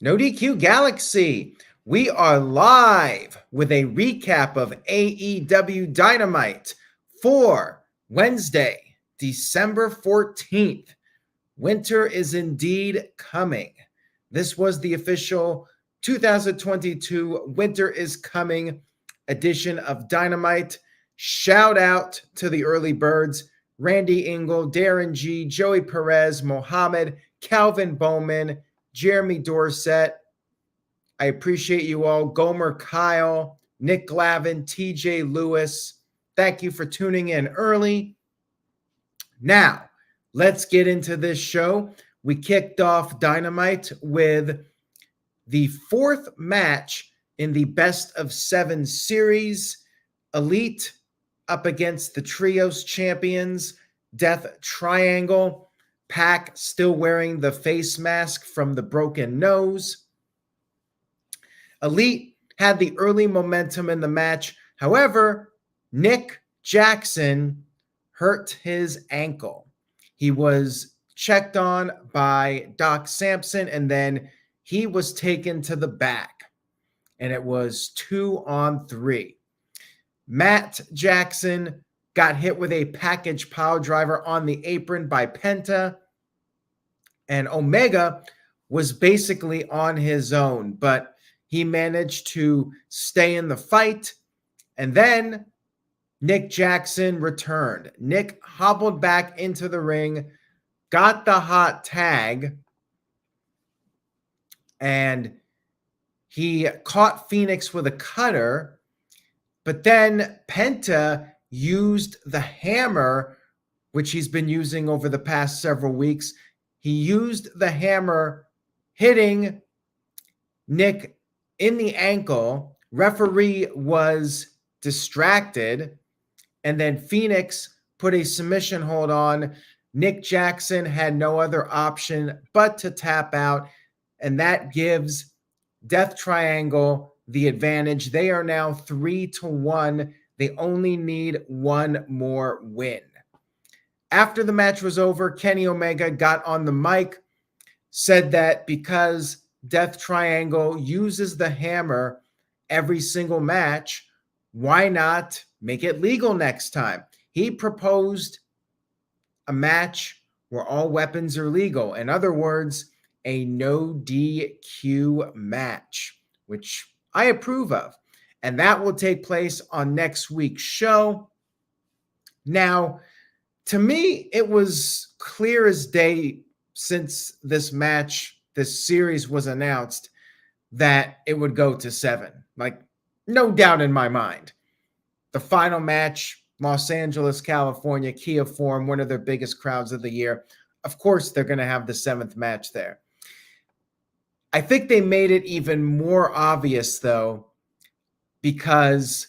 No DQ Galaxy. We are live with a recap of AEW Dynamite for Wednesday, December 14th. Winter is indeed coming. This was the official 2022 Winter is Coming edition of Dynamite. Shout out to the early birds: Randy Engel, Darren G, Joey Perez, Mohammed, Calvin Bowman, Jeremy Dorset. I appreciate you all. Gomer Kyle, Nick Glavin, TJ Lewis. Thank you for tuning in early. Now, let's get into this show. We kicked off Dynamite with the fourth match in the best of 7 series. Elite up against the Trios champions, Death Triangle. Pac still wearing the face mask from the broken nose. Elite had the early momentum in the match. However, Nick Jackson hurt his ankle. He was checked on by Doc Sampson, and then he was taken to the back. And it was 2-on-3. Matt Jackson got hit with a package pile driver on the apron by Penta, and Omega was basically on his own, but he managed to stay in the fight. And then Nick Jackson returned. Nick hobbled back into the ring, got the hot tag, and he caught Phoenix with a cutter. But then Penta used the hammer, which he's been using over the past several weeks. He used the hammer, hitting Nick in the ankle. Referee was distracted, and then Phoenix put a submission hold on. Nick Jackson had no other option but to tap out, and that gives Death Triangle the advantage. They are now 3-1. They only need one more win. After the match was over, Kenny Omega got on the mic, said that because Death Triangle uses the hammer every single match, why not make it legal next time? He proposed a match where all weapons are legal. In other words, a no DQ match, which I approve of. And that will take place on next week's show. Now, to me, it was clear as day since this match, this series was announced, that it would go to 7. Like, no doubt in my mind. The final match, Los Angeles, California, Kia Forum, one of their biggest crowds of the year. Of course, they're going to have the 7th match there. I think they made it even more obvious, though, because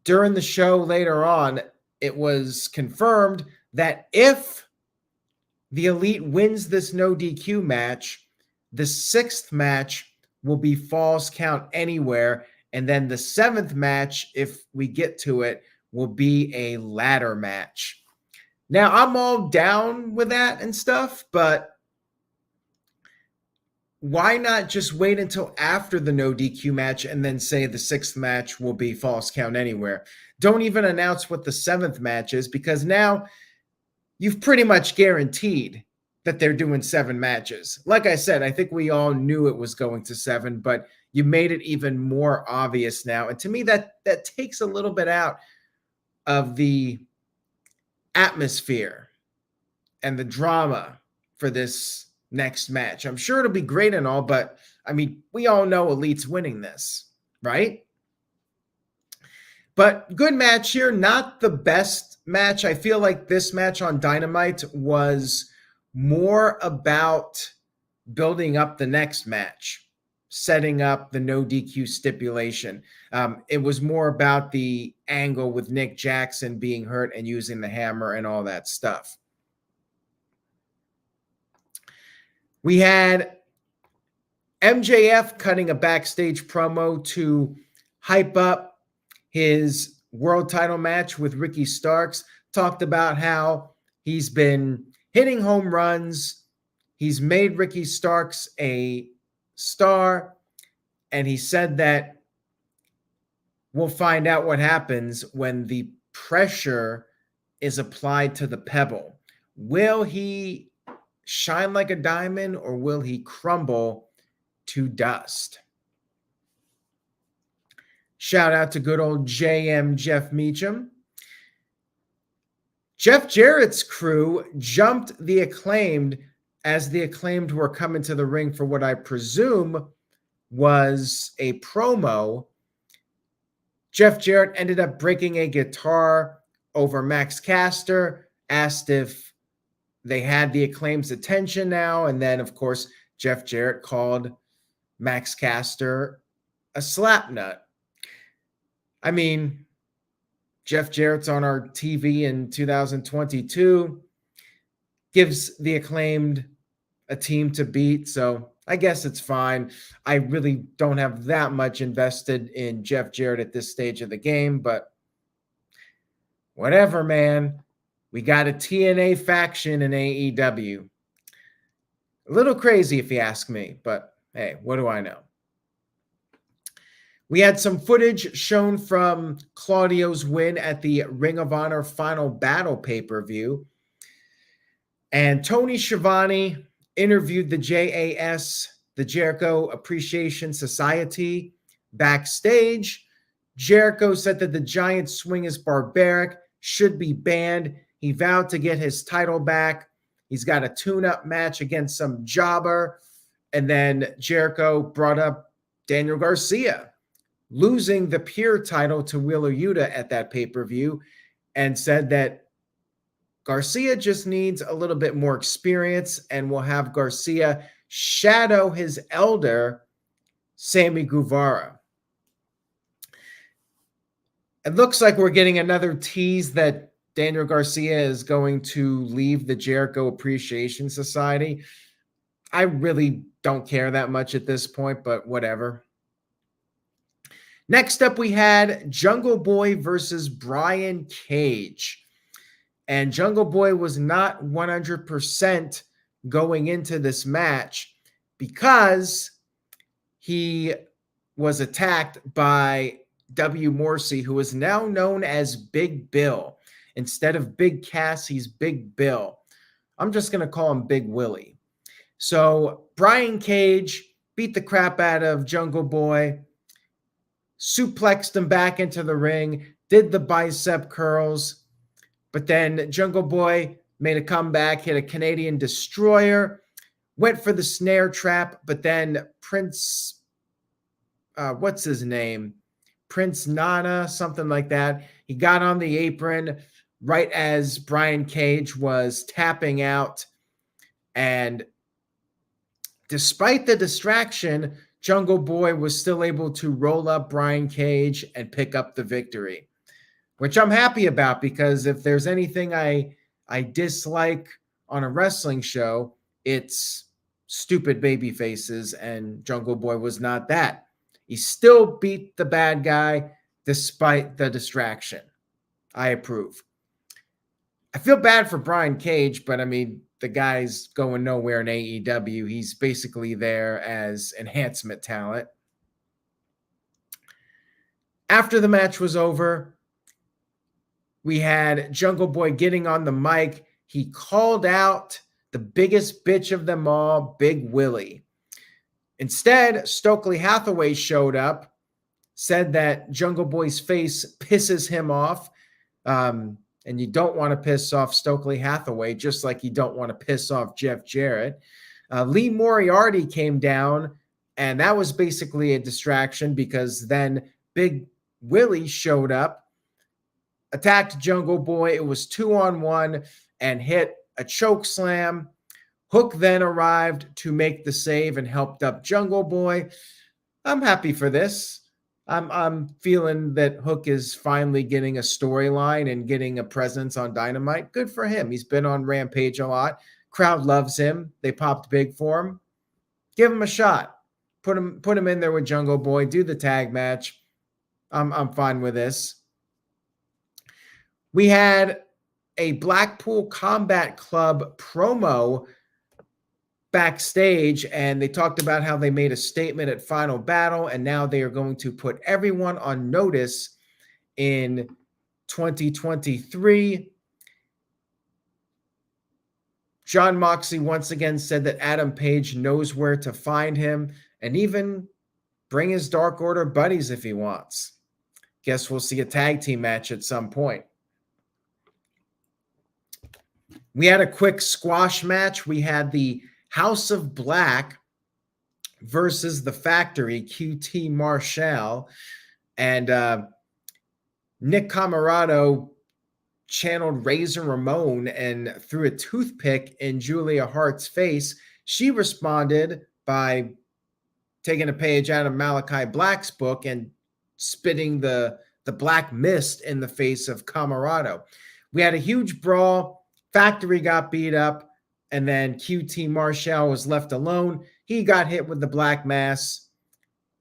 during the show later on, it was confirmed that if the Elite wins this no DQ match, the 6th match will be Falls Count Anywhere, and then the 7th match, if we get to it, will be a ladder match. Now, I'm all down with that and stuff, but why not just wait until after the no DQ match and then say the 6th match will be Falls Count Anywhere? Don't even announce what the 7th match is, because now you've pretty much guaranteed that they're doing 7 matches. Like I said, I think we all knew it was going to 7, but you made it even more obvious now. And to me, that takes a little bit out of the atmosphere and the drama for this next match. I'm sure it'll be great and all, but I mean, we all know Elite's winning this, right? But good match here. Not the best match. I feel like this match on Dynamite was more about building up the next match, setting up the no DQ stipulation. It was more about the angle with Nick Jackson being hurt and using the hammer and all that stuff. We had MJF cutting a backstage promo to hype up his world title match with Ricky Starks. Talked about how he's been hitting home runs. He's made Ricky Starks a star. And he said that we'll find out what happens when the pressure is applied to the pebble. Will he shine like a diamond or will he crumble to dust? Shout out to good old JM Jeff Meacham. Jeff Jarrett's crew jumped the Acclaimed as the Acclaimed were coming to the ring for what I presume was a promo. Jeff Jarrett ended up breaking a guitar over Max Caster, asked if they had the Acclaimed's attention now, and then, of course, Jeff Jarrett called Max Caster a slapnut. I mean, Jeff Jarrett's on our TV in 2022, gives the Acclaimed a team to beat, so I guess it's fine. I really don't have that much invested in Jeff Jarrett at this stage of the game, but whatever, man. We got a TNA faction in AEW. A little crazy if you ask me, but hey, what do I know? We had some footage shown from Claudio's win at the Ring of Honor Final Battle pay-per-view. And Tony Schiavone interviewed the JAS, the Jericho Appreciation Society, backstage. Jericho said that the giant swing is barbaric, should be banned. He vowed to get his title back. He's got a tune-up match against some jobber. And then Jericho brought up Daniel Garcia losing the pure title to Wheeler Yuta at that pay-per-view, and said that Garcia just needs a little bit more experience and will have Garcia shadow his elder, Sammy Guevara. It looks like we're getting another tease that Daniel Garcia is going to leave the Jericho Appreciation Society. I really don't care that much at this point, but whatever. Next up, we had Jungle Boy versus Brian Cage. And Jungle Boy was not 100% going into this match because he was attacked by W. Morrissey, who is now known as Big Bill. Instead of Big Cass, he's Big Bill. I'm just going to call him Big Willie. So Brian Cage beat the crap out of Jungle Boy, suplexed him back into the ring, did the bicep curls, but then Jungle Boy made a comeback, hit a Canadian Destroyer, went for the snare trap, but then Prince, what's his name? Prince Nana, something like that. He got on the apron right as Brian Cage was tapping out, and despite the distraction, Jungle Boy was still able to roll up Brian Cage and pick up the victory, which I'm happy about, because if there's anything I dislike on a wrestling show, it's stupid baby faces, and Jungle Boy was not that. He still beat the bad guy despite the distraction. I approve. I feel bad for Brian Cage, but I mean, the guy's going nowhere in AEW. He's basically there as enhancement talent. After the match was over, we had Jungle Boy getting on the mic. He called out the biggest bitch of them all, Big Willie. Instead, Stokely Hathaway showed up, said that Jungle Boy's face pisses him off. And you don't want to piss off Stokely Hathaway, just like you don't want to piss off Jeff Jarrett. Lee Moriarty came down, and that was basically a distraction, because then Big Willie showed up, attacked Jungle Boy. It was 2-on-1 and hit a choke slam. Hook then arrived to make the save and helped up Jungle Boy. I'm happy for this. I'm feeling that Hook is finally getting a storyline and getting a presence on Dynamite. Good for him. He's been on Rampage a lot. Crowd loves him. They popped big for him. Give him a shot. Put him in there with Jungle Boy. Do the tag match. I'm fine with this. We had a Blackpool Combat Club promo backstage, and they talked about how they made a statement at Final Battle, and now they are going to put everyone on notice in 2023. Jon Moxley once again said that Adam Page knows where to find him and even bring his Dark Order buddies if he wants. Guess we'll see a tag team match at some point. We had a quick squash match. We had the House of Black versus the Factory, QT Marshall, and Nick Camarado channeled Razor Ramon and threw a toothpick in Julia Hart's face. She responded by taking a page out of Malachi Black's book and spitting the black mist in the face of Camarado. We had a huge brawl. Factory got beat up, and then QT Marshall was left alone. He got hit with the Black Mass.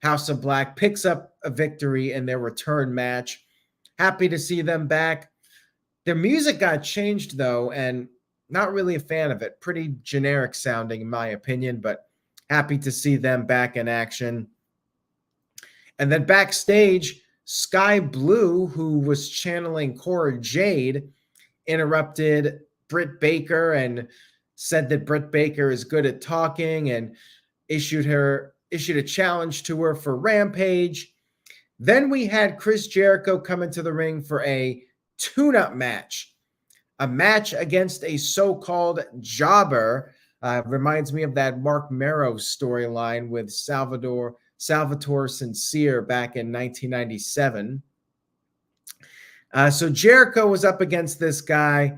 House of Black picks up a victory in their return match. Happy to see them back. Their music got changed, though, and not really a fan of it. Pretty generic sounding, in my opinion, but happy to see them back in action. And then backstage, Sky Blue, who was channeling Cora Jade, interrupted Britt Baker and said that Britt Baker is good at talking and issued a challenge to her for Rampage. Then we had Chris Jericho come into the ring for a tune-up match, a match against a so-called jobber. Reminds me of that Mark Marrow storyline with Salvatore Sincere back in 1997. So Jericho was up against this guy.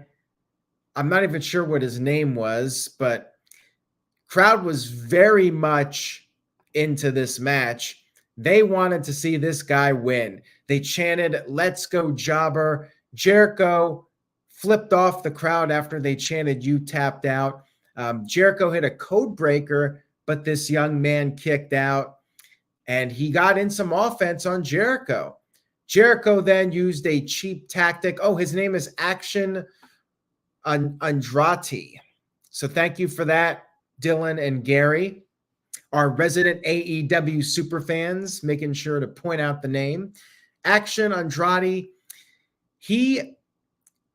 I'm not even sure what his name was, but crowd was very much into this match. They wanted to see this guy win. They chanted, "Let's go, jobber." Jericho flipped off the crowd after they chanted, "You tapped out." Jericho hit a code breaker, but this young man kicked out, and he got in some offense on Jericho. Jericho then used a cheap tactic. Oh, his name is Action Andretti. So thank you for that, Dylan and Gary, our resident AEW superfans, making sure to point out the name. Action Andretti, he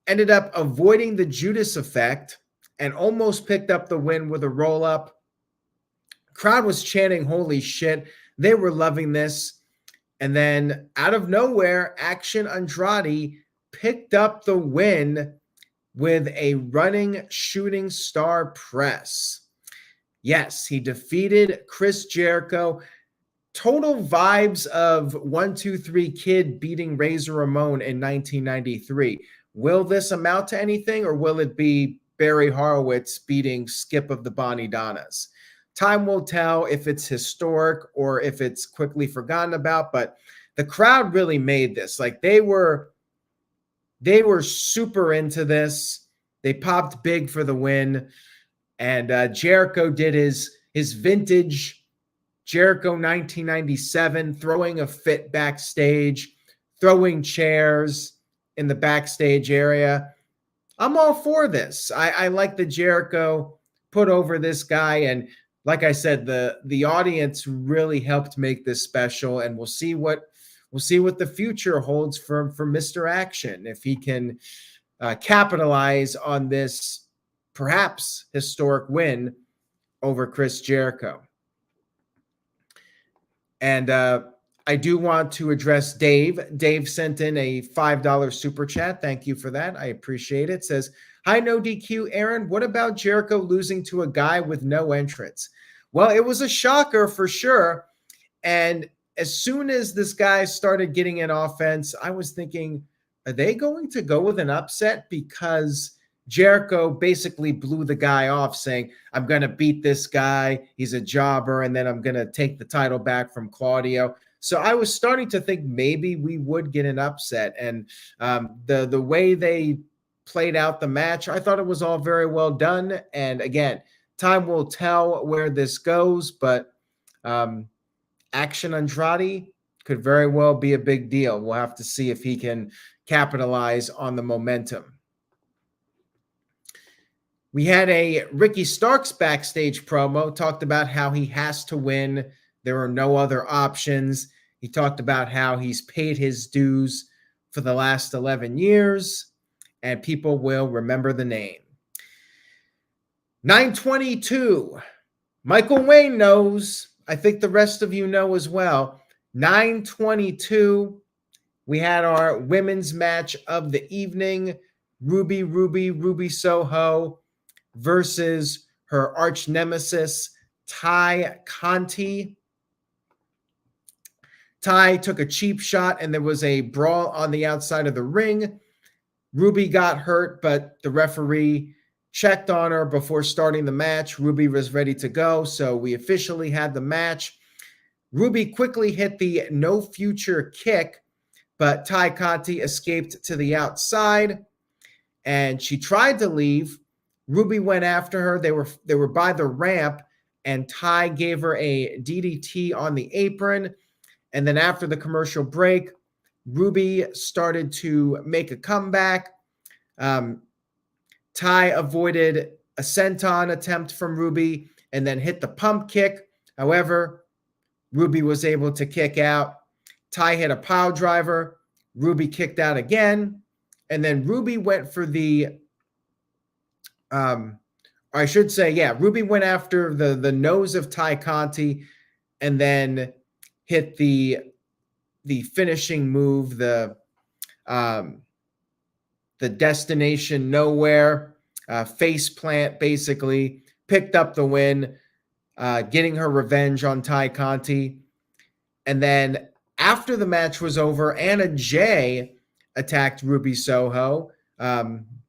ended up avoiding the Judas effect and almost picked up the win with a roll-up. Crowd was chanting, "Holy shit." They were loving this. And then out of nowhere, Action Andretti picked up the win with a running shooting star press. Yes, he defeated Chris Jericho. Total vibes of 1-2-3 Kid beating Razor Ramon in 1993. Will this amount to anything, or will it be Barry Horowitz beating Skip of the Bonnie Donnas? Time will tell if it's historic or if it's quickly forgotten about, but the crowd really made this. Like they were super into this. They popped big for the win. And Jericho did his vintage Jericho 1997, throwing a fit backstage, throwing chairs in the backstage area. I'm all for this. I like the Jericho put over this guy, and like I said, the audience really helped make this special, and we'll see what the future holds for Mr. Action, if he can capitalize on this perhaps historic win over Chris Jericho. And I do want to address Dave. Dave sent in a $5 super chat. Thank you for that. I appreciate it. Says, "Hi, NoDQ. Aaron, what about Jericho losing to a guy with no entrance?" Well, it was a shocker for sure. And as soon as this guy started getting an offense, I was thinking, are they going to go with an upset? Because Jericho basically blew the guy off saying, "I'm going to beat this guy. He's a jobber. And then I'm going to take the title back from Claudio." So I was starting to think maybe we would get an upset. And the way they played out the match, I thought it was all very well done. And again, time will tell where this goes, but Action Andrade could very well be a big deal. We'll have to see if he can capitalize on the momentum. We had a Ricky Starks backstage promo, talked about how he has to win. There are no other options. He talked about how he's paid his dues for the last 11 years, and people will remember the name. 922. Michael Wayne knows. I think the rest of you know as well. 922. We had our women's match of the evening. Ruby Soho versus her arch nemesis, Ty Conti. Ty took a cheap shot and there was a brawl on the outside of the ring. Ruby got hurt, but the referee checked on her before starting the match. Ruby was ready to go, so we officially had the match. Ruby quickly hit the no future kick, but Ty Conti escaped to the outside, and she tried to leave. Ruby went after her. They were by the ramp, and Ty gave her a DDT on the apron. And then after the commercial break, Ruby started to make a comeback. Ty avoided a senton attempt from Ruby and then hit the pump kick. However, Ruby was able to kick out. Ty hit a pile driver. Ruby kicked out again. And then Ruby went for the, Ruby went after the nose of Ty Conti and then hit the finishing move, the destination nowhere, face plant, basically, picked up the win, getting her revenge on Ty Conti. And then after the match was over, Anna Jay attacked Ruby Soho.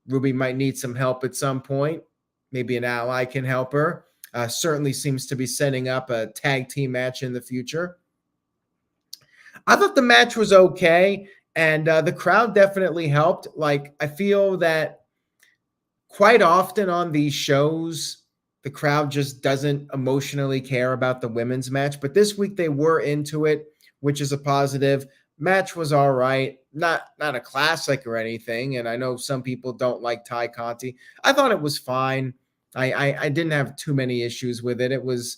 Ruby might need some help at some point. Maybe an ally can help her. Certainly seems to be setting up a tag team match in the future. I thought the match was okay, and the crowd definitely helped. Like, I feel that quite often on these shows, the crowd just doesn't emotionally care about the women's match. But this week they were into it, which is a positive. Match was all right. Not a classic or anything. And I know some people don't like Ty Conti. I thought it was fine. I didn't have too many issues with it. It was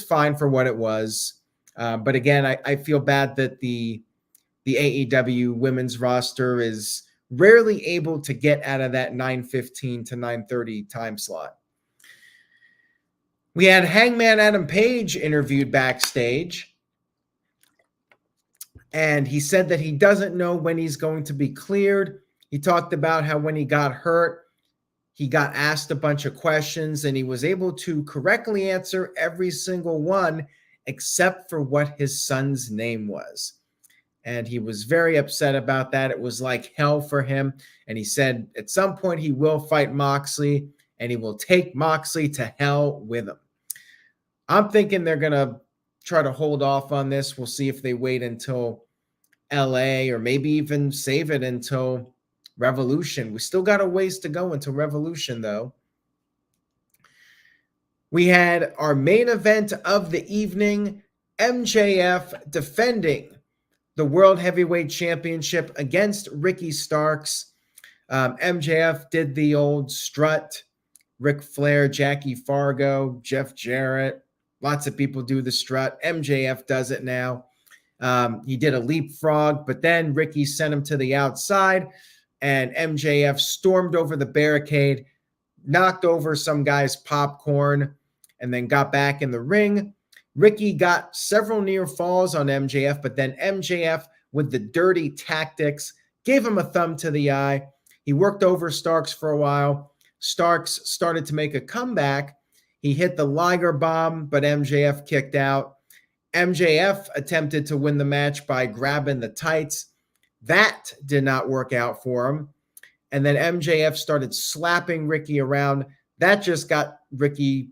fine for what it was. But again, I feel bad that the AEW women's roster is rarely able to get out of that 9:15 to 9:30 time slot. We had Hangman Adam Page interviewed backstage, and he said that he doesn't know when he's going to be cleared. He talked about how when he got hurt, he got asked a bunch of questions, and he was able to correctly answer every single one except for what his son's name was. And he was very upset about that. It was like hell for him. And he said at some point he will fight Moxley, and he will take Moxley to hell with him. I'm thinking they're going to try to hold off on this. We'll see if they wait until LA or maybe even save it until Revolution. We still got a ways to go until Revolution, though. We had our main event of the evening, MJF defending the World Heavyweight Championship against Ricky Starks. MJF did the old strut. Ric Flair, Jackie Fargo, Jeff Jarrett. Lots of people do the strut. MJF does it now. He did a leapfrog, but then Ricky sent him to the outside, and MJF stormed over the barricade, knocked over some guy's popcorn, and then got back in the ring. Ricky got several near falls on MJF, but then MJF, with the dirty tactics, gave him a thumb to the eye. He worked over Starks for a while. Starks started to make a comeback. He hit the Liger bomb, but MJF kicked out. MJF attempted to win the match by grabbing the tights. That did not work out for him. And then MJF started slapping Ricky around. That just got Ricky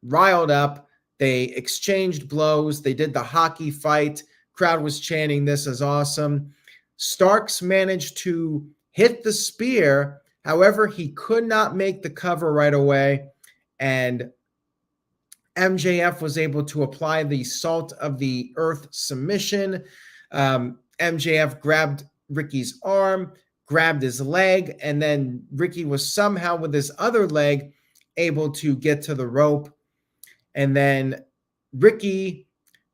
riled up. They exchanged blows. They did the hockey fight. Crowd was chanting, "This is awesome." Starks managed to hit the spear. However, he could not make the cover right away. And MJF was able to apply the salt of the earth submission. MJF grabbed Ricky's arm, grabbed his leg, and then Ricky was somehow with his other leg able to get to the rope. And then Ricky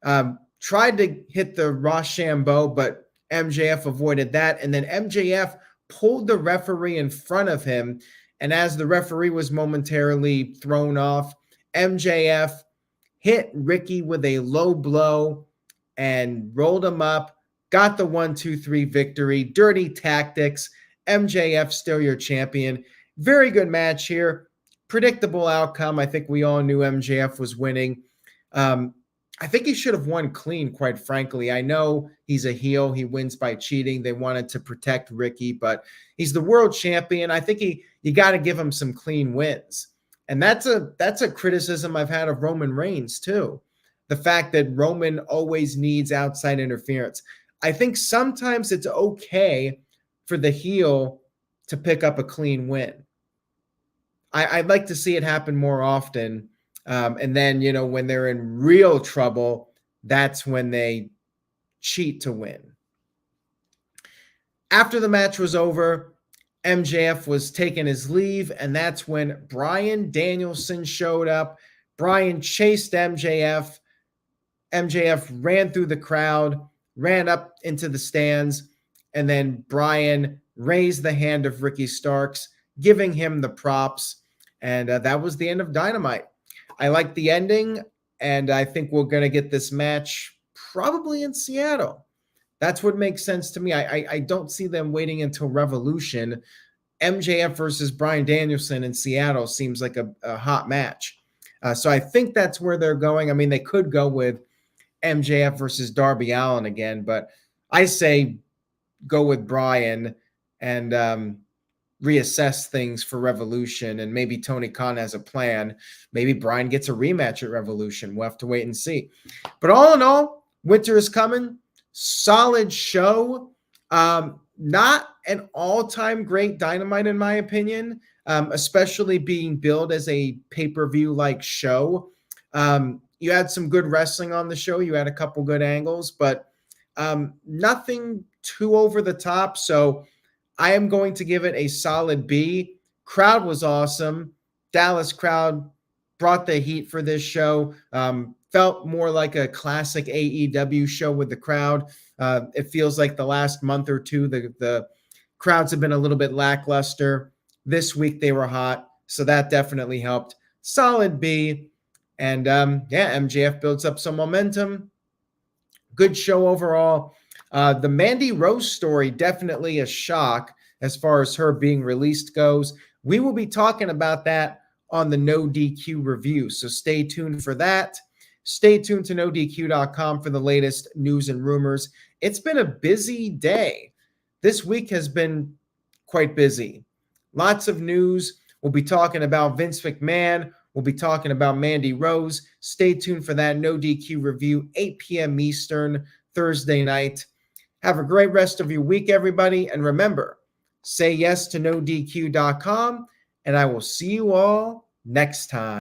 tried to hit the Rochambeau, but MJF avoided that. And then MJF pulled the referee in front of him. And as the referee was momentarily thrown off, MJF hit Ricky with a low blow and rolled him up, got the 1-2-3 victory. Dirty tactics. MJF still your champion. Very good match here. Predictable outcome. I think we all knew MJF was winning. I think he should have won clean, quite frankly. I know he's a heel. He wins by cheating. They wanted to protect Ricky, but he's the world champion. I think you got to give him some clean wins. And that's a criticism I've had of Roman Reigns too. The fact that Roman always needs outside interference. I think sometimes it's okay for the heel to pick up a clean win. I'd like to see it happen more often. And then, when they're in real trouble, that's when they cheat to win. After the match was over, MJF was taking his leave, and that's when Bryan Danielson showed up. Bryan chased MJF. MJF ran through the crowd, ran up into the stands, and then Bryan raised the hand of Ricky Starks, giving him the props. And that was the end of Dynamite. I like the ending, and I think we're going to get this match probably in Seattle. That's what makes sense to me. I don't see them waiting until Revolution. MJF versus Bryan Danielson in Seattle seems like a hot match. So I think that's where they're going. I mean, they could go with MJF versus Darby Allin again, but I say go with Bryan and reassess things for Revolution, and maybe Tony Khan has a plan. Maybe Bryan gets a rematch at Revolution. We'll have to wait and see. But all in all, winter is coming. Solid show. Not an all-time great Dynamite, in my opinion, especially being billed as a pay-per-view like show. You had some good wrestling on the show. You had a couple good angles, but nothing too over the top. So I am going to give it a solid B. Crowd was awesome. Dallas crowd brought the heat for this show. Felt more like a classic AEW show with the crowd. It feels like the last month or two, the crowds have been a little bit lackluster. This week they were hot, so that definitely helped. Solid B. And MJF builds up some momentum. Good show overall. The Mandy Rose story, definitely a shock as far as her being released goes. We will be talking about that on the NoDQ review, so stay tuned for that. Stay tuned to NoDQ.com for the latest news and rumors. It's been a busy day. This week has been quite busy. Lots of news. We'll be talking about Vince McMahon. We'll be talking about Mandy Rose. Stay tuned for that NoDQ review, 8 p.m. Eastern, Thursday night. Have a great rest of your week, everybody. And remember, say yes to NoDQ.com, and I will see you all next time.